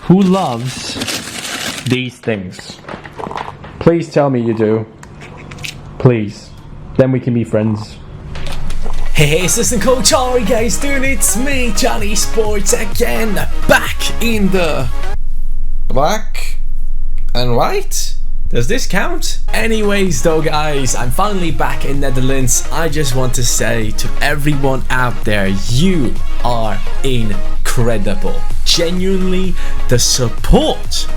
Who loves these things? Please tell me you do. Please. Then we can be friends. Hey, assistant coach, how are you guys doing? It's me, Canisports, again, back in the black and white. Does this count? Anyways though guys, I'm finally back in Netherlands. I just want to say to everyone out there, you are incredible. Genuinely, the support.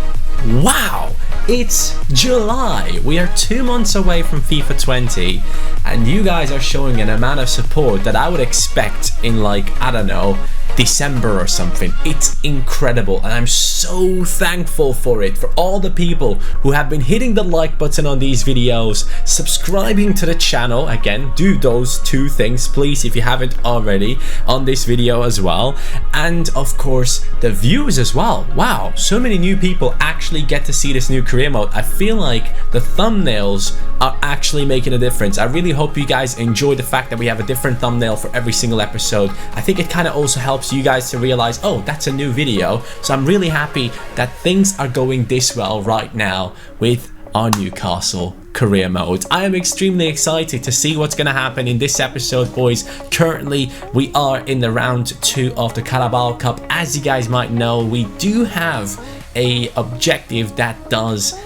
Wow! It's July. We are 2 months away from FIFA 20 and you guys are showing an amount of support that I would expect in, like, I don't know, December or something. It's incredible and I'm so thankful for it, for all the people who have been hitting the like button on these videos, subscribing to the channel. Again, do those two things please if you haven't already on this video as well, and of course the views as well. Wow, so many new people actually get to see this new career mode. I feel like the thumbnails are actually making a difference. I really hope you guys enjoy the fact that we have a different thumbnail for every single episode. I think it kind of also helps you guys to realize, oh, that's a new video. So I'm really happy that things are going this well right now with our Newcastle career mode. I am extremely excited to see what's going to happen in this episode, boys. Currently we are in the round 2 of the Carabao Cup. As you guys might know, we do have a objective that does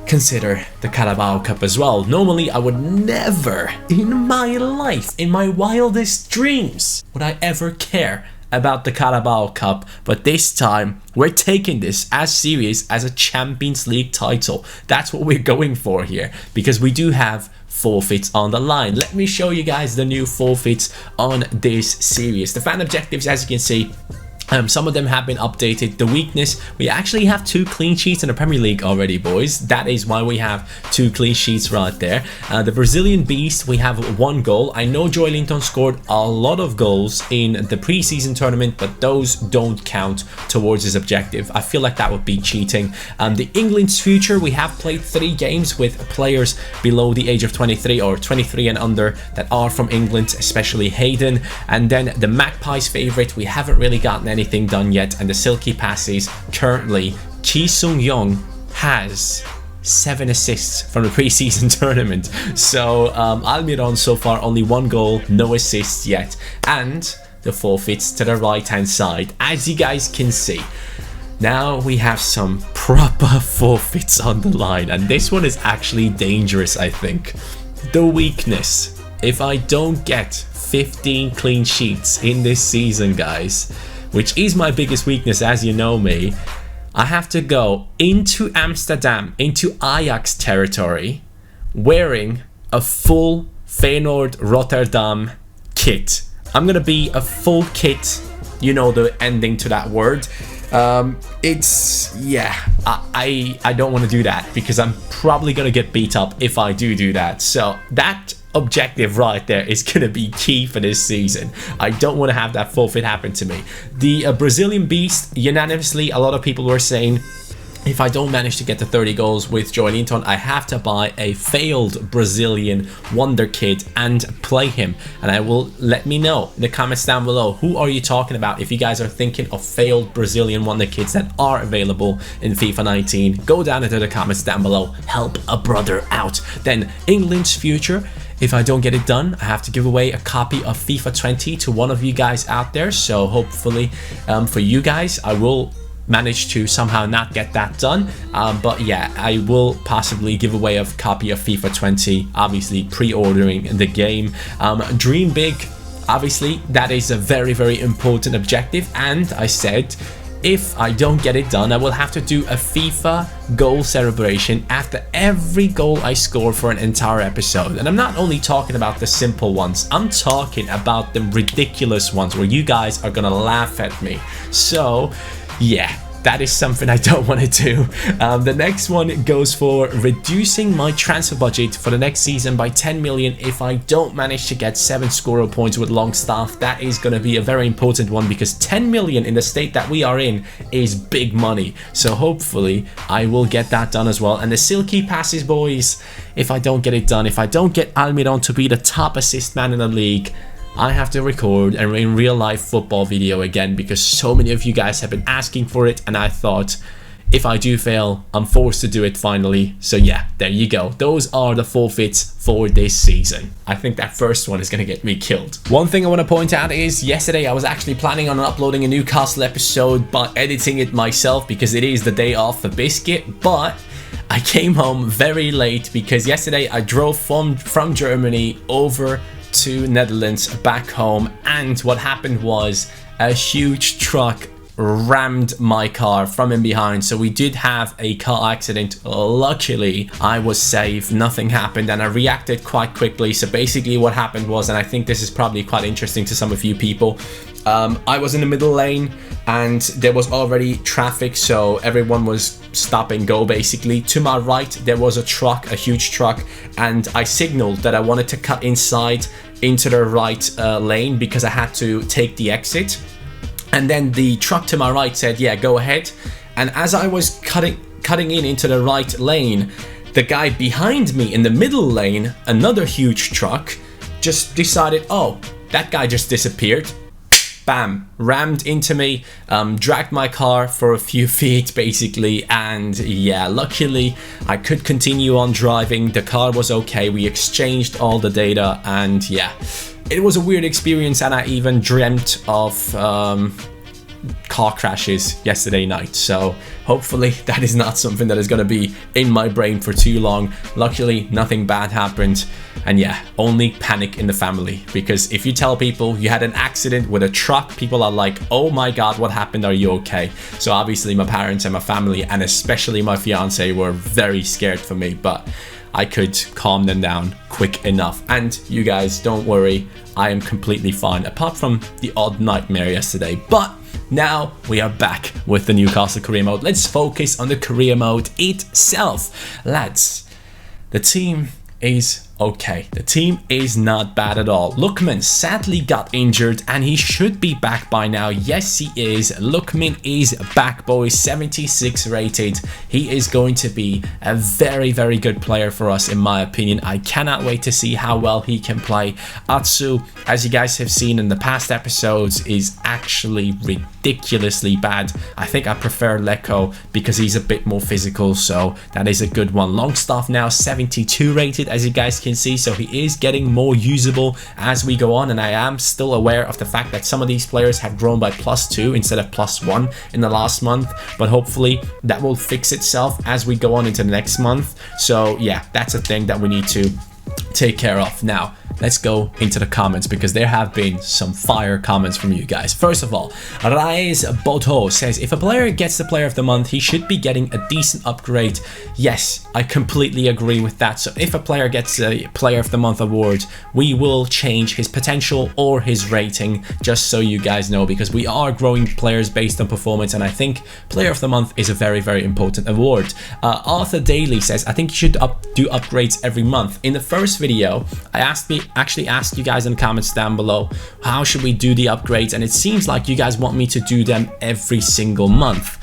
consider the Carabao Cup as well. Normally I would never in my life, in my wildest dreams, would I ever care about the Carabao Cup, but this time we're taking this as serious as a Champions League title. That's what we're going for here, because we do have forfeits on the line. Let me show you guys the new forfeits on this series. The fan objectives, as you can see, some of them have been updated. The weakness, we actually have 2 clean sheets in the Premier League already, boys. That is why we have 2 clean sheets right there. The Brazilian Beast, we have 1 goal. I know Joelinton scored a lot of goals in the preseason tournament, but those don't count towards his objective. I feel like that would be cheating. The England's future, we have played 3 games with players below the age of 23 or 23 and under that are from England, especially Hayden. And then the Magpies favorite, we haven't really gotten anything done yet, and the silky passes. Currently Chi Sung-young has 7 assists from the preseason tournament, so Almiron so far only 1 goal, no assists yet. And the forfeits to the right hand side, as you guys can see. Now we have some proper forfeits on the line, and this one is actually dangerous. I think the weakness, if I don't get 15 clean sheets in this season, guys, which is my biggest weakness, as you know me, I have to go into Amsterdam, into Ajax territory, wearing a full Feyenoord Rotterdam kit. I'm gonna be a full kit, you know the ending to that word. It's, yeah, I don't want to do that, because I'm probably gonna get beat up if I do that. So that objective right there is gonna be key for this season. I don't want to have that forfeit happen to me. The Brazilian Beast, unanimously, a lot of people were saying, if I don't manage to get to 30 goals with Joelinton, I have to buy a failed Brazilian wonder kid and play him. And I will let me know in the comments down below, who are you talking about? If you guys are thinking of failed Brazilian wonder kids that are available in FIFA 19, go down into the comments down below. Help a brother out. Then England's future. If I don't get it done, I have to give away a copy of FIFA 20 to one of you guys out there. So hopefully for you guys, I will manage to somehow not get that done. But yeah, I will possibly give away a copy of FIFA 20, obviously pre-ordering the game. Dream big, obviously, that is a very, very important objective. And I said, if I don't get it done, I will have to do a FIFA goal celebration after every goal I score for an entire episode. And I'm not only talking about the simple ones, I'm talking about the ridiculous ones where you guys are gonna laugh at me. So yeah, that is something I don't want to do. The next one goes for reducing my transfer budget for the next season by 10 million if I don't manage to get 7 scorer points with Longstaff. That is going to be a very important one, because 10 million in the state that we are in is big money. So hopefully I will get that done as well. And the silky passes, boys, if I don't get it done, if I don't get Almiron to be the top assist man in the league, I have to record a real life football video again because so many of you guys have been asking for it, and I thought if I do fail, I'm forced to do it finally. So yeah, there you go. Those are the forfeits for this season. I think that first one is going to get me killed. One thing I want to point out is yesterday I was actually planning on uploading a Newcastle episode but editing it myself because it is the day off for Biscuit, but I came home very late because yesterday I drove from Germany over to Netherlands back home, and what happened was a huge truck rammed my car from in behind, so we did have a car accident. Luckily I was safe, nothing happened, and I reacted quite quickly. So basically what happened was, and I think this is probably quite interesting to some of you people, I was in the middle lane and there was already traffic, so everyone was stop and go basically. To my right there was a truck, a huge truck, and I signaled that I wanted to cut inside into the right lane because I had to take the exit. And then the truck to my right said, yeah, go ahead. And as I was cutting into the right lane, the guy behind me in the middle lane, another huge truck, just decided, oh, that guy just disappeared. Bam, rammed into me, dragged my car for a few feet basically, and yeah, luckily I could continue on driving. The car was okay, we exchanged all the data, and yeah, it was a weird experience, and I even dreamt of car crashes yesterday night, so hopefully that is not something that is going to be in my brain for too long. Luckily nothing bad happened, and yeah, only panic in the family, because if you tell people you had an accident with a truck, people are like, oh my god, what happened, are you okay? So obviously my parents and my family, and especially my fiance, were very scared for me, but I could calm them down quick enough. And you guys, don't worry, I am completely fine, apart from the odd nightmare yesterday. But now we are back with the Newcastle Career Mode. Let's focus on the Career Mode itself. Lads, the team is okay. The team is not bad at all. Lookman sadly got injured and he should be back by now. Yes, he is. Lookman is back, boys. 76 rated. He is going to be a very, very good player for us, in my opinion. I cannot wait to see how well he can play. Atsu, as you guys have seen in the past episodes, is actually ridiculously bad. I think I prefer Leko because he's a bit more physical, so that is a good one. Longstaff now 72 rated, as you guys can see, so he is getting more usable as we go on, and I am still aware of the fact that some of these players have grown by +2 instead of +1 in the last month, but hopefully that will fix itself as we go on into the next month. So yeah, that's a thing that we need to take care of. Now let's go into the comments, because there have been some fire comments from you guys. First of all, Raiz Boto says, if a player gets the player of the month, he should be getting a decent upgrade. Yes, I completely agree with that. So if a player gets a player of the month award, we will change his potential or his rating, just so you guys know, because we are growing players based on performance, and I think player of the month is a very, very important award. Arthur Daly says, I think you should do upgrades every month. In the first video, I actually asked you guys in the comments down below, how should we do the upgrades, and it seems like you guys want me to do them every single month.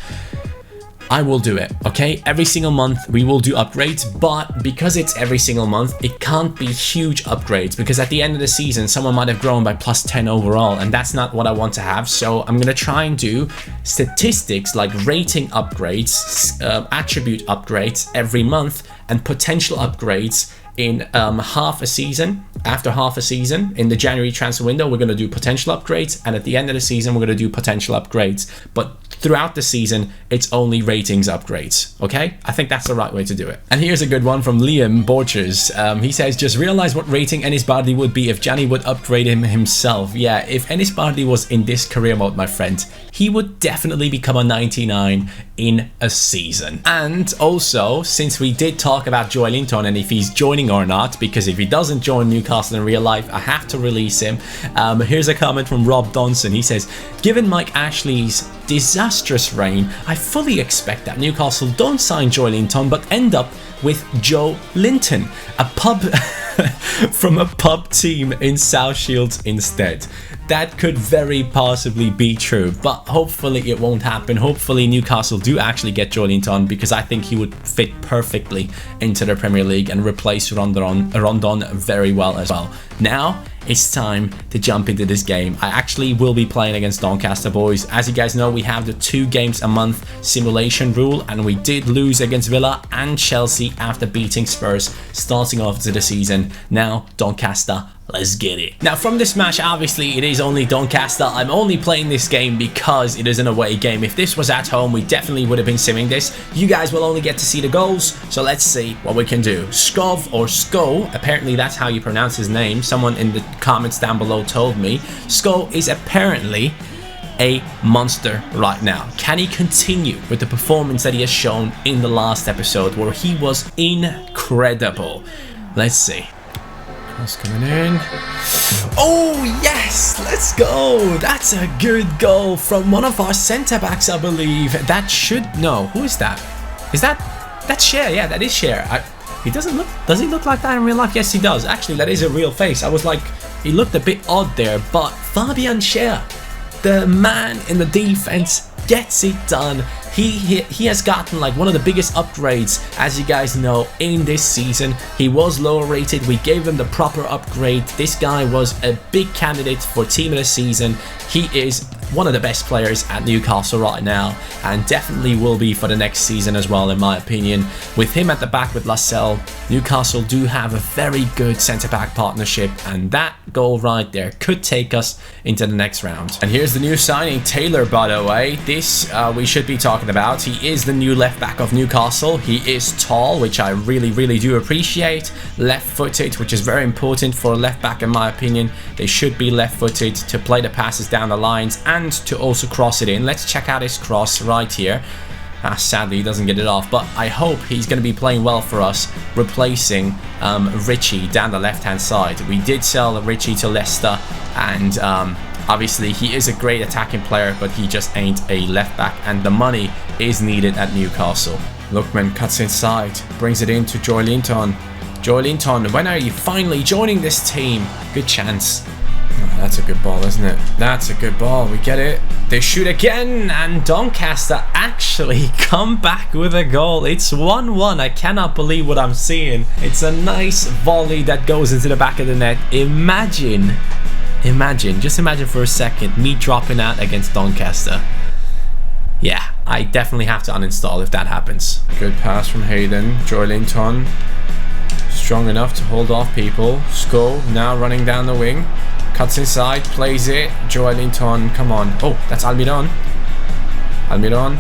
I will do it, okay? Every single month we will do upgrades, but because it's every single month, it can't be huge upgrades, because at the end of the season someone might have grown by +10 overall, and that's not what I want to have. So I'm gonna try and do statistics like rating upgrades, attribute upgrades every month, and potential upgrades in half a season. After half a season, in the January transfer window, we're going to do potential upgrades, and at the end of the season, we're going to do potential upgrades. But throughout the season, it's only ratings upgrades, okay? I think that's the right way to do it. And here's a good one from Liam Borchers. He says, just realize what rating Ennis Bardley would be if Gianni would upgrade him himself. Yeah, if Ennis Bardley was in this career mode, my friend, he would definitely become a 99 in a season. And also, since we did talk about Joelinton and if he's joining or not, because if he doesn't join Newcastle in real life, I have to release him. Here's a comment from Rob Donson. He says, given Mike Ashley's disastrous reign, I fully expect that Newcastle don't sign Joelinton but end up with Joelinton, a pub from a pub team in South Shields instead. That could very possibly be true, but hopefully it won't happen. Hopefully Newcastle do actually get Joelinton, because I think he would fit perfectly into the Premier League and replace Rondon very well as well. Now, it's time to jump into this game. I actually will be playing against Doncaster, boys. As you guys know, we have the 2 games a month simulation rule, and we did lose against Villa and Chelsea after beating Spurs starting off to the season. Now, Doncaster, let's get it. Now, from this match, obviously, it is only Doncaster. I'm only playing this game because it is an away game. If this was at home, we definitely would have been simming this. You guys will only get to see the goals, so let's see what we can do. Skov or Sko, apparently that's how you pronounce his name. Someone in the comments down below told me. Sko is apparently a monster right now. Can he continue with the performance that he has shown in the last episode, where he was incredible? Let's see. Cross coming in. Oh yes, let's go. That's a good goal from one of our centre backs, I believe. That should, no, who is that? Is that's Cher? Yeah, that is Cher. He doesn't look, does he look like that in real life? Yes, he does. Actually, that is a real face. I was like, he looked a bit odd there, but Fabian Cher, the man in the defense, gets it done. He has gotten like one of the biggest upgrades, as you guys know, in this season. He was lower rated. We gave him the proper upgrade. This guy was a big candidate for team of the season. He is one of the best players at Newcastle right now, and definitely will be for the next season as well, in my opinion. With him at the back with Lascelles, Newcastle do have a very good centre-back partnership, and that goal right there could take us into the next round. And here's the new signing, Taylor, by the way. This we should be talking about. He is the new left back of Newcastle. He is tall, which I really do appreciate. Left-footed, which is very important for a left back, in my opinion. They should be left-footed to play the passes down the lines and to also cross it in. Let's check out his cross right here. Sadly, he doesn't get it off, but I hope he's going to be playing well for us, replacing Richie down the left-hand side. We did sell Richie to Leicester, and obviously he is a great attacking player, but he just ain't a left-back, and the money is needed at Newcastle. Lookman cuts inside, brings it in to Joelinton. Joelinton, when are you finally joining this team? Good chance. Oh, that's a good ball, isn't it? That's a good ball. We get it. They shoot again, and Doncaster actually come back with a goal. It's 1-1. I cannot believe what I'm seeing. It's a nice volley that goes into the back of the net. Imagine, just imagine for a second me dropping out against Doncaster. Yeah, I definitely have to uninstall if that happens. Good pass from Hayden. Joelinton, strong enough to hold off people. Sko now running down the wing. Cuts inside, plays it. Joelinton, come on. Oh, that's Almiron. Almiron.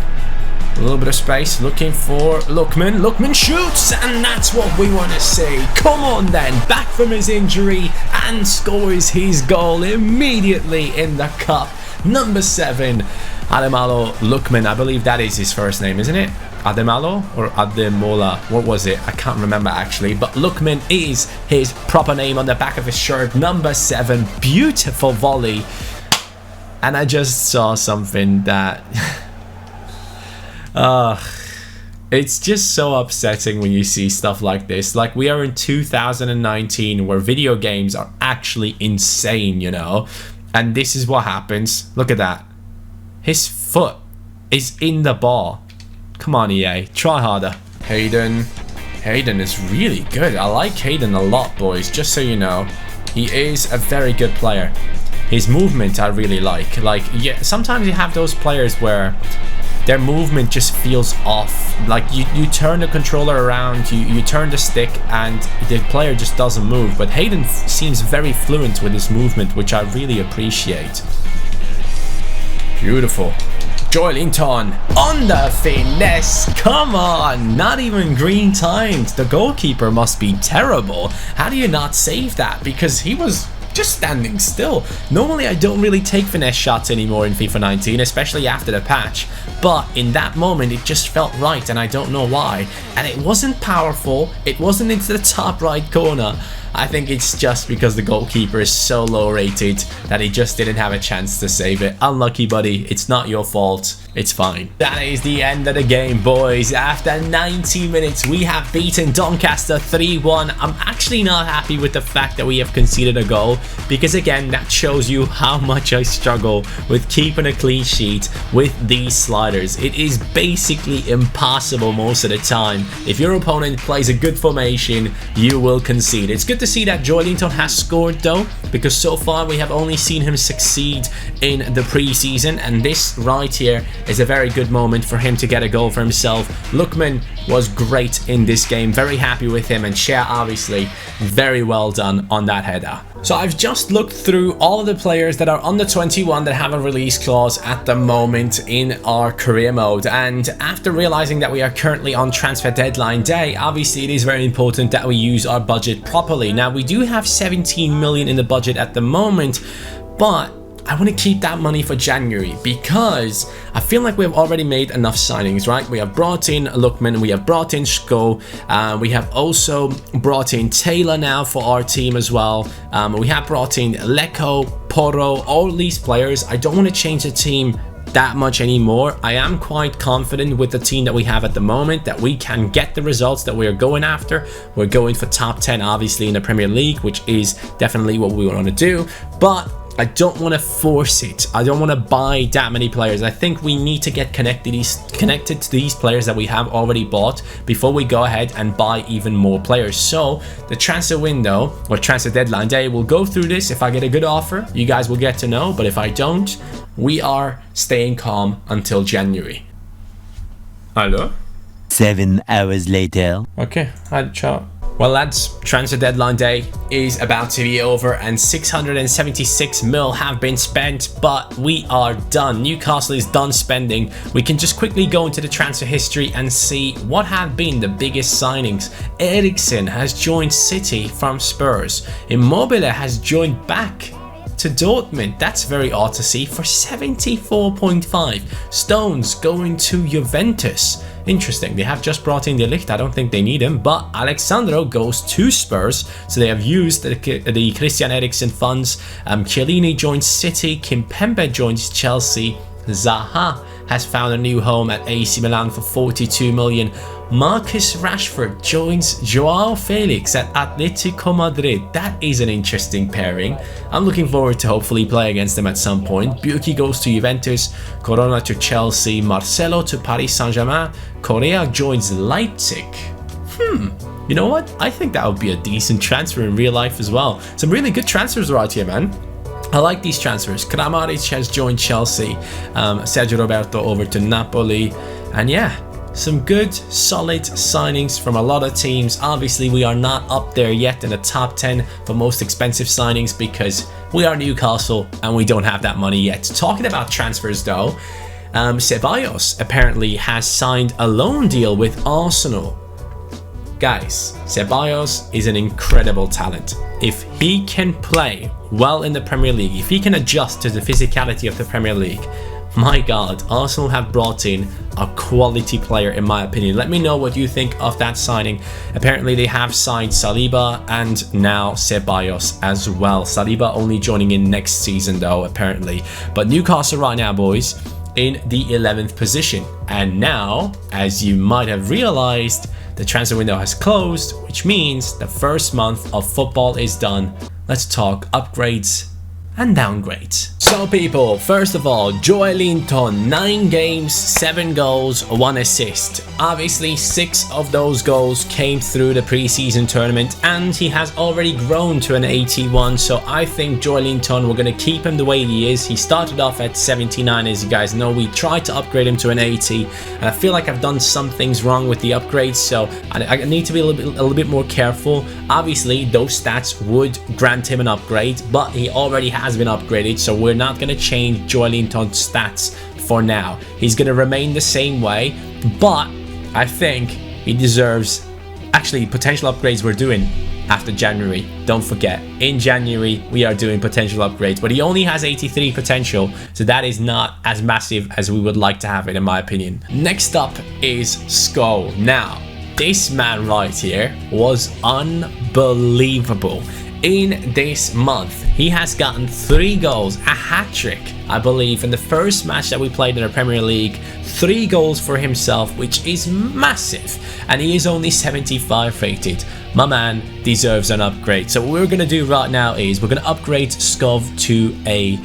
A little bit of space, looking for Lookman. Lookman shoots, and that's what we want to see. Come on then, back from his injury and scores his goal immediately in the cup. Number 7, Ademalo Lookman. I believe that is his first name, isn't it? Ademalo or Ademola, what was it? I can't remember actually, but Lookman is his proper name on the back of his shirt. Number 7, beautiful volley. And I just saw something that it's just so upsetting when you see stuff like this. Like, we are in 2019 where video games are actually insane, you know, and this is what happens. Look at that, his foot is in the ball. Come on, EA, try harder. Hayden is really good. I like Hayden a lot, boys, just so you know. He is a very good player. His movement I really like. Like, yeah, sometimes you have those players where their movement just feels off. Like, you turn the controller around, you turn the stick, and the player just doesn't move. But Hayden seems very fluent with his movement, which I really appreciate. Beautiful. Joelinton on the finesse. Come on, not even green timed. The goalkeeper must be terrible. How do you not save that? Because he was just standing still. Normally I don't really take finesse shots anymore in FIFA 19, especially after the patch, but in that moment it just felt right, and I don't know why. And it wasn't powerful, it wasn't into the top right corner. I think it's just because the goalkeeper is so low rated that he just didn't have a chance to save it. Unlucky, buddy. It's not your fault. It's fine. That is the end of the game, boys. After 90 minutes, we have beaten Doncaster 3-1. I'm actually not happy with the fact that we have conceded a goal, because again, that shows you how much I struggle with keeping a clean sheet with these sliders. It is basically impossible most of the time. If your opponent plays a good formation, you will concede. It's good to to see that Joelinton has scored though, because so far we have only seen him succeed in the preseason, and this right here is a very good moment for him to get a goal for himself. Lookman was great in this game, very happy with him, and Shea obviously very well done on that header. So I've just looked through all of the players that are under 21 that have a release clause at the moment in our career mode, and after realizing that we are currently on transfer deadline day, obviously it is very important that we use our budget properly. Now we do have 17 million in the budget at the moment, but I want to keep that money for January because I feel like we've already made enough signings, right? We have brought in Lookman, we have brought in Sko, we have also brought in Taylor now for our team as well. We have brought in Leko, Poro, all these players. I don't want to change the team that much anymore. I am quite confident with the team that we have at the moment that we can get the results that we are going after. We're going for top 10 obviously in the Premier League, which is definitely what we want to do, but I don't want to force it. I don't want to buy that many players. I think we need to get connected to these players that we have already bought before we go ahead and buy even more players. So the transfer window or transfer deadline day, we'll go through this. If I get a good offer, you guys will get to know, but if I don't, we are staying calm until January. Hello? 7 hours later. Okay, hi, ciao. Well lads, transfer deadline day is about to be over and 676 mil have been spent, but we are done. Newcastle is done spending. We can just quickly go into the transfer history and see what have been the biggest signings. Eriksen has joined City from Spurs. Immobile has joined back to Dortmund. That's very odd to see for 74.5. Stones going to Juventus. Interesting. They have just brought in De Ligt. I don't think they need him, but Alexandro goes to Spurs, so they have used the Christian Eriksen funds. Chiellini joins City. Kimpembe joins Chelsea. Zaha has found a new home at AC Milan for 42 million. Marcus Rashford joins Joao Felix at Atletico Madrid. That is an interesting pairing. I'm looking forward to hopefully play against them at some point. Buki goes to Juventus, Corona to Chelsea, Marcelo to Paris Saint-Germain, Correa joins Leipzig. You know what? I think that would be a decent transfer in real life as well. Some really good transfers right here, man. I like these transfers. Kramaric has joined Chelsea, Sergio Roberto over to Napoli, and yeah, some good solid signings from a lot of teams. Obviously we are not up there yet in the top 10 for most expensive signings because we are Newcastle and we don't have that money yet. Talking about transfers though, Ceballos apparently has signed a loan deal with Arsenal. Guys, Ceballos is an incredible talent. If he can play well in the Premier League, if he can adjust to the physicality of the Premier League, my God, Arsenal have brought in a quality player in my opinion. Let me know what you think of that signing. Apparently they have signed Saliba and now Ceballos as well. Saliba only joining in next season though apparently. But Newcastle right now, boys, in the 11th position. And now, as you might have realized, the transfer window has closed, which means the first month of football is done. Let's talk upgrades and downgrades. So people, first of all, Joelinton, 9 games, 7 goals, 1 assist. Obviously 6 of those goals came through the preseason tournament and he has already grown to an 81, so I think Joelinton, we're going to keep him the way he is. He started off at 79, as you guys know. We tried to upgrade him to an 80 and I feel like I've done some things wrong with the upgrades, so I need to be a little bit more careful. Obviously those stats would grant him an upgrade, but he already has been upgraded, so we're not going to change Joelinton's stats for now. He's going to remain the same way, but I think he deserves actually potential upgrades we're doing after January. Don't forget, in January we are doing potential upgrades, but he only has 83 potential, so that is not as massive as we would like to have it in my opinion. Next up is Sko. Now this man right here was unbelievable. In this month, he has gotten 3 goals, a hat-trick, I believe, in the first match that we played in the Premier League. 3 goals for himself, which is massive, and he is only 75 rated. My man deserves an upgrade. So what we're going to do right now is we're going to upgrade Skov to a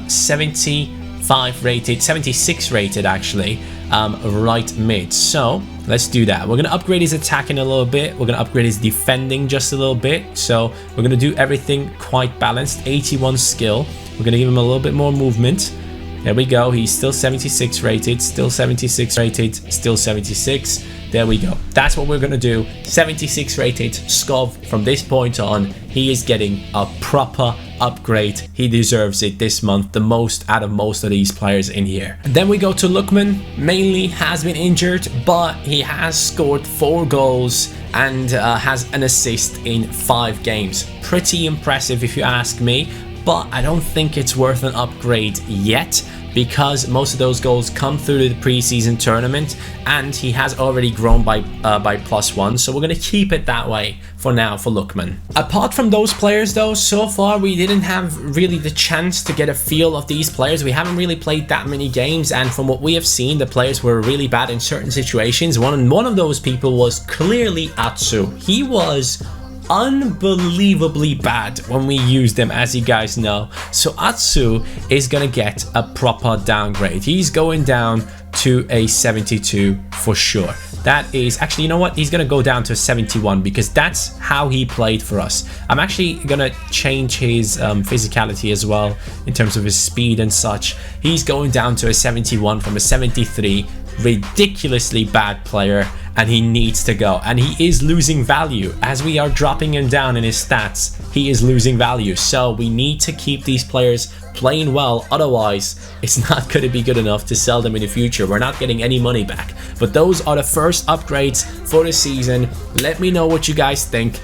75 75 rated, 76 rated actually, right mid. So let's do that. We're going to upgrade his attacking a little bit. We're going to upgrade his defending just a little bit. So we're going to do everything quite balanced. 81 skill. We're going to give him a little bit more movement. There we go. He's still 76 rated, still 76 rated, still 76. There we go. That's what we're going to do. 76 rated Skov. From this point on, he is getting a proper upgrade. He deserves it this month, the most out of most of these players in here. Then we go to Lookman. Mainly has been injured, but he has scored 4 goals and has an assist in 5 games. Pretty impressive if you ask me, but I don't think it's worth an upgrade yet, because most of those goals come through the preseason tournament, and he has already grown by +1, so we're going to keep it that way for now for Lookman. Apart from those players though, so far we didn't have really the chance to get a feel of these players. We haven't really played that many games, and from what we have seen, the players were really bad in certain situations. One of those people was clearly Atsu. He was unbelievably bad when we used him, as you guys know. So Atsu is gonna get a proper downgrade. He's going down to a 72 for sure. That is actually, you know what, he's gonna go down to a 71 because that's how he played for us. I'm actually gonna change his physicality as well in terms of his speed and such. He's going down to a 71 from a 73. Ridiculously bad player, and he needs to go, and he is losing value as we are dropping him down in his stats. He is losing value, so we need to keep these players playing well, otherwise it's not going to be good enough to sell them in the future. We're not getting any money back. But those are the first upgrades for the season. Let me know what you guys think.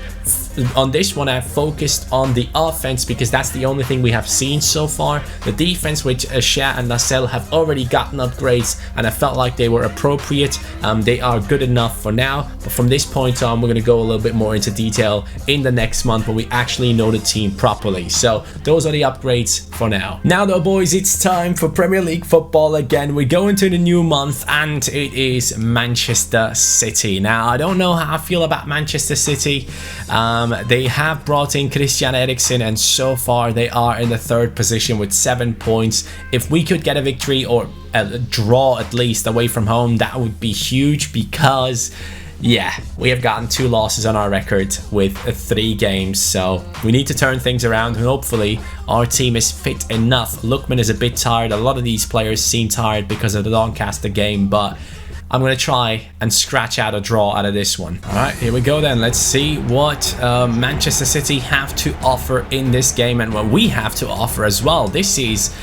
On this one, I've focused on the offense because that's the only thing we have seen so far. The defense, which Shea and Nacelle have already gotten upgrades, and I felt like they were appropriate. They are good enough for now, but from this point on, we're going to go a little bit more into detail in the next month when we actually know the team properly. So those are the upgrades for now. Now though, boys, it's time for Premier League football again. We go into the new month, and it is Manchester City. Now, I don't know how I feel about Manchester City. They have brought in Christian Eriksen, and so far they are in the 3rd position with 7 points. If we could get a victory or a draw at least away from home, that would be huge, because yeah, we have gotten 2 losses on our record with 3 games, so we need to turn things around, and hopefully our team is fit enough. Lookman is a bit tired. A lot of these players seem tired because of the Doncaster game, but I'm going to try and scratch out a draw out of this one. All right, here we go then. Let's see what Manchester City have to offer in this game, and what we have to offer as well. This is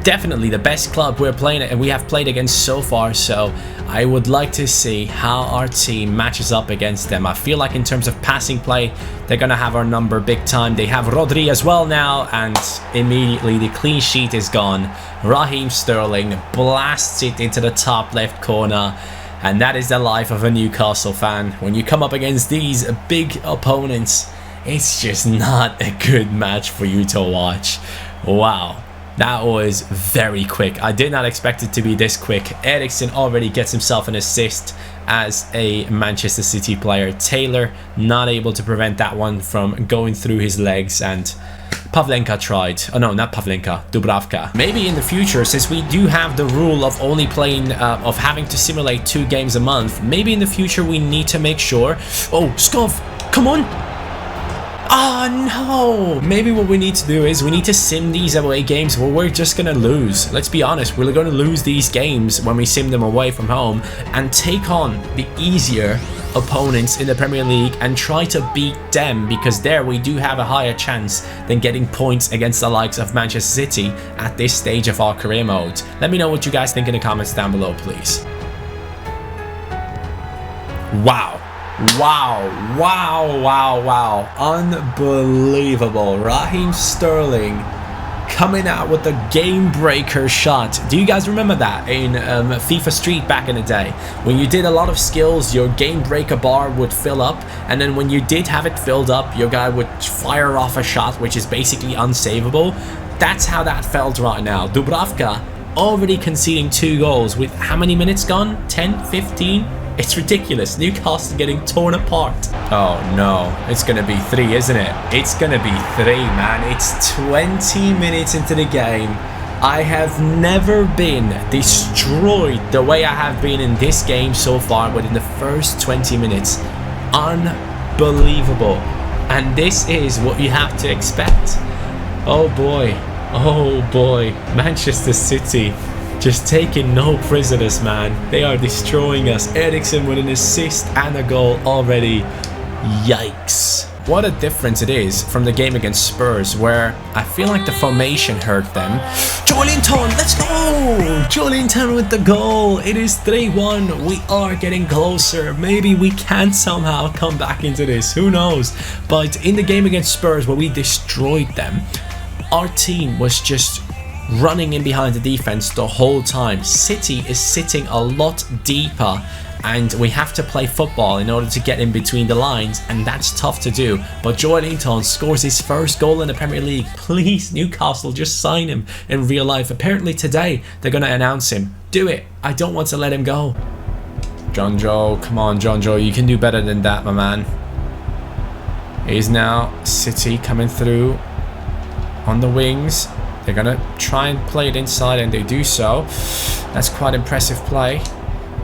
definitely the best club we're playing and we have played against so far, so I would like to see how our team matches up against them. I feel like in terms of passing play, they're going to have our number big time. They have Rodri as well now, and immediately the clean sheet is gone. Raheem Sterling blasts it into the top left corner. And that is the life of a Newcastle fan. When you come up against these big opponents, it's just not a good match for you to watch. Wow, that was very quick. I did not expect it to be this quick. Eriksen already gets himself an assist as a Manchester City player. Taylor not able to prevent that one from going through his legs, and Pavlenka tried. Oh no, not Pavlenka, Dubravka. Maybe in the future, since we do have the rule of only playing, of having to simulate 2 games a month, maybe in the future we need to make sure. Oh, Skov, come on. Oh no! Maybe what we need to do is we need to sim these away games where we're just gonna lose. Let's be honest, we're gonna lose these games when we sim them away from home, and take on the easier opponents in the Premier League and try to beat them, because there we do have a higher chance than getting points against the likes of Manchester City at this stage of our career mode. Let me know what you guys think in the comments down below, please. Wow. Wow, wow, wow, wow. Unbelievable. Raheem Sterling coming out with the game breaker shot. Do you guys remember that in FIFA Street back in the day? When you did a lot of skills, your game breaker bar would fill up, and then when you did have it filled up, your guy would fire off a shot which is basically unsavable. That's how that felt right now. Dubravka already conceding 2 goals with how many minutes gone? 10, 15? It's ridiculous. Newcastle getting torn apart. Oh no, it's gonna be 3, isn't it? It's gonna be 3, man. It's 20 minutes into the game, I have never been destroyed the way I have been in this game so far within the first 20 minutes. Unbelievable. And this is what you have to expect. Oh boy. Oh boy. Manchester City just taking no prisoners, man. They are destroying us. Eriksen with an assist and a goal already. Yikes. What a difference it is from the game against Spurs, where I feel like the formation hurt them. Joelinton, let's go! Joelinton with the goal. It is 3-1. We are getting closer. Maybe we can somehow come back into this. Who knows? But in the game against Spurs, where we destroyed them, our team was just running in behind the defense the whole time. City is sitting a lot deeper, and we have to play football in order to get in between the lines, and that's tough to do. But Joelinton scores his first goal in the Premier League. Please, Newcastle, just sign him in real life. Apparently today they're going to announce him. Do it. I don't want to let him go. John Joe, come on John Joe, you can do better than that, my man. Here's now City coming through on the wings. They're going to try and play it inside, and they do so. That's quite impressive play.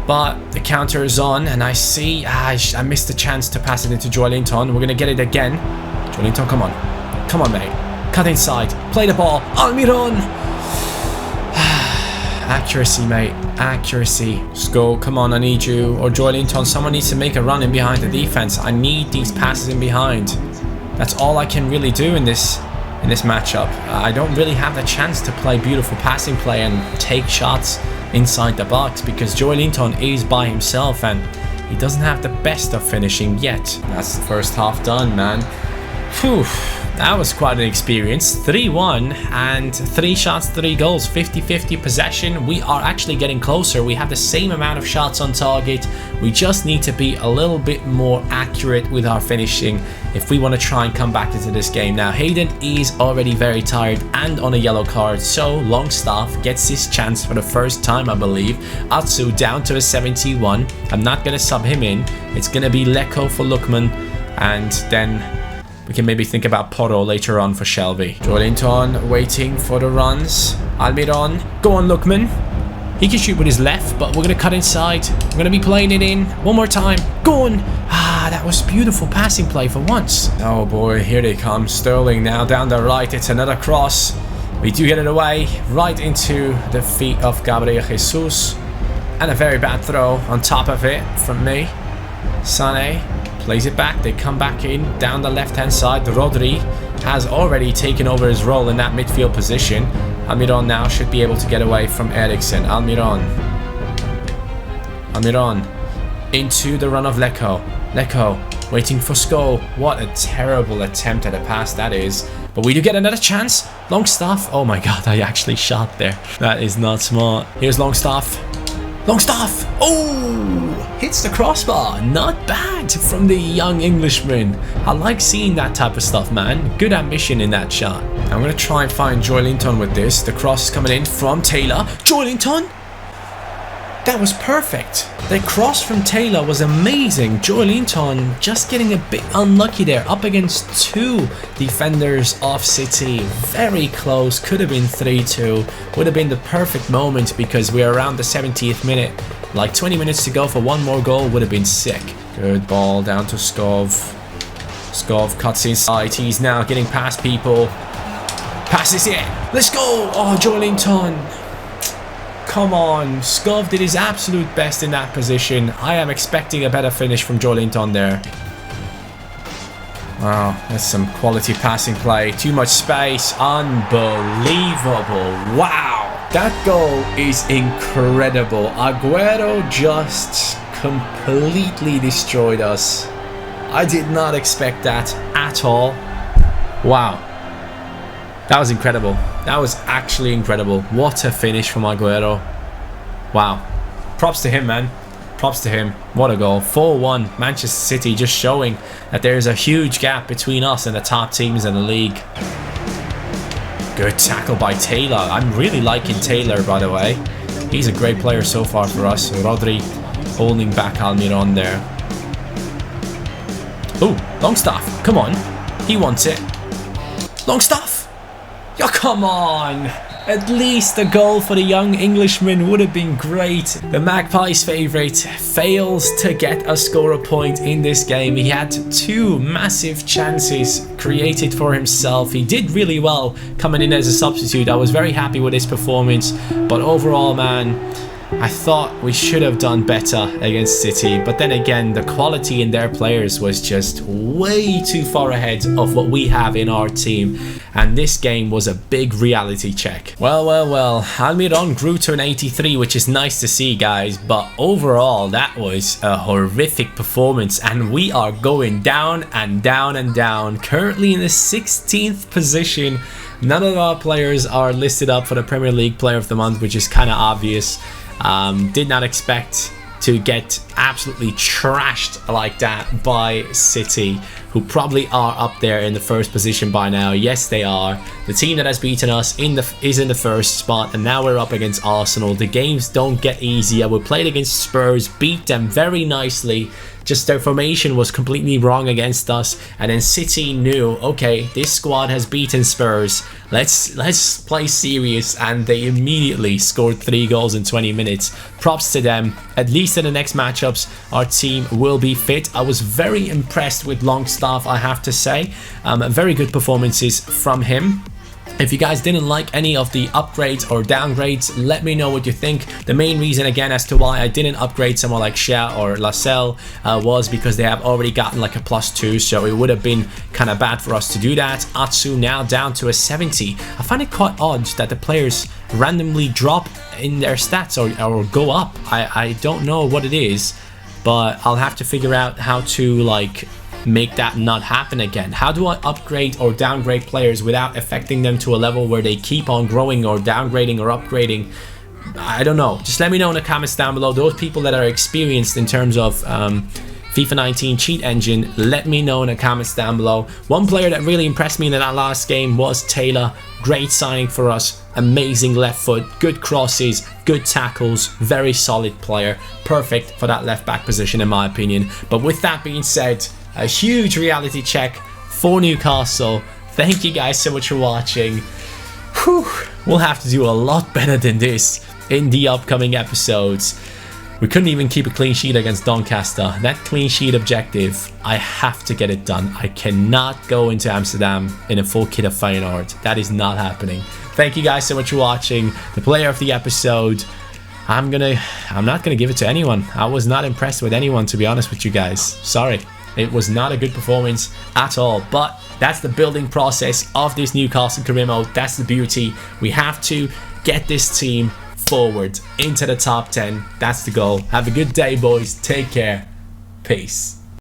But the counter is on, and I see I missed the chance to pass it into Joelinton. We're going to get it again. Joelinton, come on. Come on, mate. Cut inside. Play the ball. Almiron. Accuracy, mate. Accuracy. Sko, come on, I need you. Or Joelinton, someone needs to make a run in behind the defense. I need these passes in behind. That's all I can really do in this matchup. I don't really have the chance to play beautiful passing play and take shots inside the box, because Joelinton is by himself and he doesn't have the best of finishing yet. That's the first half done, man. Phew, that was quite an experience. 3-1 and 3 shots, 3 goals, 50-50 possession. We are actually getting closer. We have the same amount of shots on target. We just need to be a little bit more accurate with our finishing if we want to try and come back into this game. Now, Hayden is already very tired and on a yellow card, so Longstaff gets his chance for the first time, I believe. Atsu down to a 71. I'm not going to sub him in. It's going to be Leko for Lookman, and then we can maybe think about Porro later on for Shelby. Joelinton waiting for the runs. Almiron, go on Lookman. He can shoot with his left, but we're going to cut inside. We're going to be playing it in. One more time. Go on. Ah, that was beautiful passing play for once. Oh boy, here they come. Sterling now down the right. It's another cross. We do get it away. Right into the feet of Gabriel Jesus. And a very bad throw on top of it from me. Sané plays it back. They come back in down the left-hand side. Rodri has already taken over his role in that midfield position. Almiron now should be able to get away from Eriksen. Almiron into the run of Leko. Leko waiting for Sko. What a terrible attempt at a pass that is. But we do get another chance. Longstaff. Oh my god, I actually shot there. That is not smart. Here's Longstaff. Longstaff! Oh! Hits the crossbar. Not bad from the young Englishman. I like seeing that type of stuff, man. Good ambition in that shot. I'm going to try and find Joelinton with this. The cross is coming in from Taylor. Joelinton! That was perfect. The cross from Taylor was amazing. Joelinton just getting a bit unlucky there. Up against 2 defenders of City. Very close. Could have been 3-2. Would have been the perfect moment because we are around the 70th minute. Like 20 minutes to go for one more goal would have been sick. Good ball down to Skov. Skov cuts inside. He's now getting past people. Passes it. Let's go. Oh, Joelinton. Come on, Skov did his absolute best in that position. I am expecting a better finish from Joelinton there. Wow, that's some quality passing play. Too much space. Unbelievable. Wow. That goal is incredible. Aguero just completely destroyed us. I did not expect that at all. Wow. That was incredible. That was actually incredible. What a finish from Aguero. Wow. Props to him, man. Props to him. What a goal. 4-1. Manchester City just showing that there is a huge gap between us and the top teams in the league. Good tackle by Taylor. I'm really liking Taylor, by the way. He's a great player so far for us. Rodri holding back Almiron there. Oh, Longstaff. Come on. He wants it. Longstaff. Oh, come on. At least a goal for the young Englishman would have been great. The Magpies' favourite fails to get a scorer point in this game. He had 2 massive chances created for himself. He did really well coming in as a substitute. I was very happy with his performance, but overall, man, I thought we should have done better against City, but then again, the quality in their players was just way too far ahead of what we have in our team, and this game was a big reality check. Well, Almiron grew to an 83, which is nice to see, guys, but overall, that was a horrific performance, and we are going down and down and down, currently in the 16th position. None of our players are listed up for the Premier League Player of the Month, which is kind of obvious. Did not expect to get absolutely trashed like that by City, who probably are up there in the first position by now. Yes, they are. The team that has beaten us is in the first spot, and now we're up against Arsenal. The games don't get easier. We played against Spurs, beat them very nicely. Just their formation was completely wrong against us, and then City knew, okay, this squad has beaten Spurs, let's play serious, and they immediately scored 3 goals in 20 minutes. Props to them. At least in the next matchups our team will be fit. I was very impressed with Longstaff, I have to say. Very good performances from him. If you guys didn't like any of the upgrades or downgrades, let me know what you think. The main reason, again, as to why I didn't upgrade someone like Shea or Lascelles was because they have already gotten like a +2, so it would have been kind of bad for us to do that. Atsu now down to a 70. I find it quite odd that the players randomly drop in their stats or go up. I don't know what it is, but I'll have to figure out how to like make that not happen again. How do I upgrade or downgrade players without affecting them to a level where they keep on growing or downgrading or upgrading? I don't know. Just let me know in the comments down below. Those people that are experienced in terms of FIFA 19 cheat engine, let me know in the comments down below. One player that really impressed me in that last game was Taylor. Great signing for us. Amazing left foot, good crosses, good tackles, very solid player. Perfect for that left back position in my opinion. But with that being said, a huge reality check for Newcastle. Thank you guys so much for watching. Whew, we'll have to do a lot better than this in the upcoming episodes. We couldn't even keep a clean sheet against Doncaster. That clean sheet objective, I have to get it done. I cannot go into Amsterdam in a full kit of Feyenoord. That is not happening. Thank you guys so much for watching. The player of the episode, I'm not gonna give it to anyone. I was not impressed with anyone, to be honest with you guys. Sorry. It was not a good performance at all, but that's the building process of this Newcastle Career Mode. That's the beauty. We have to get this team forward into the top 10. That's the goal. Have a good day, boys. Take care. Peace.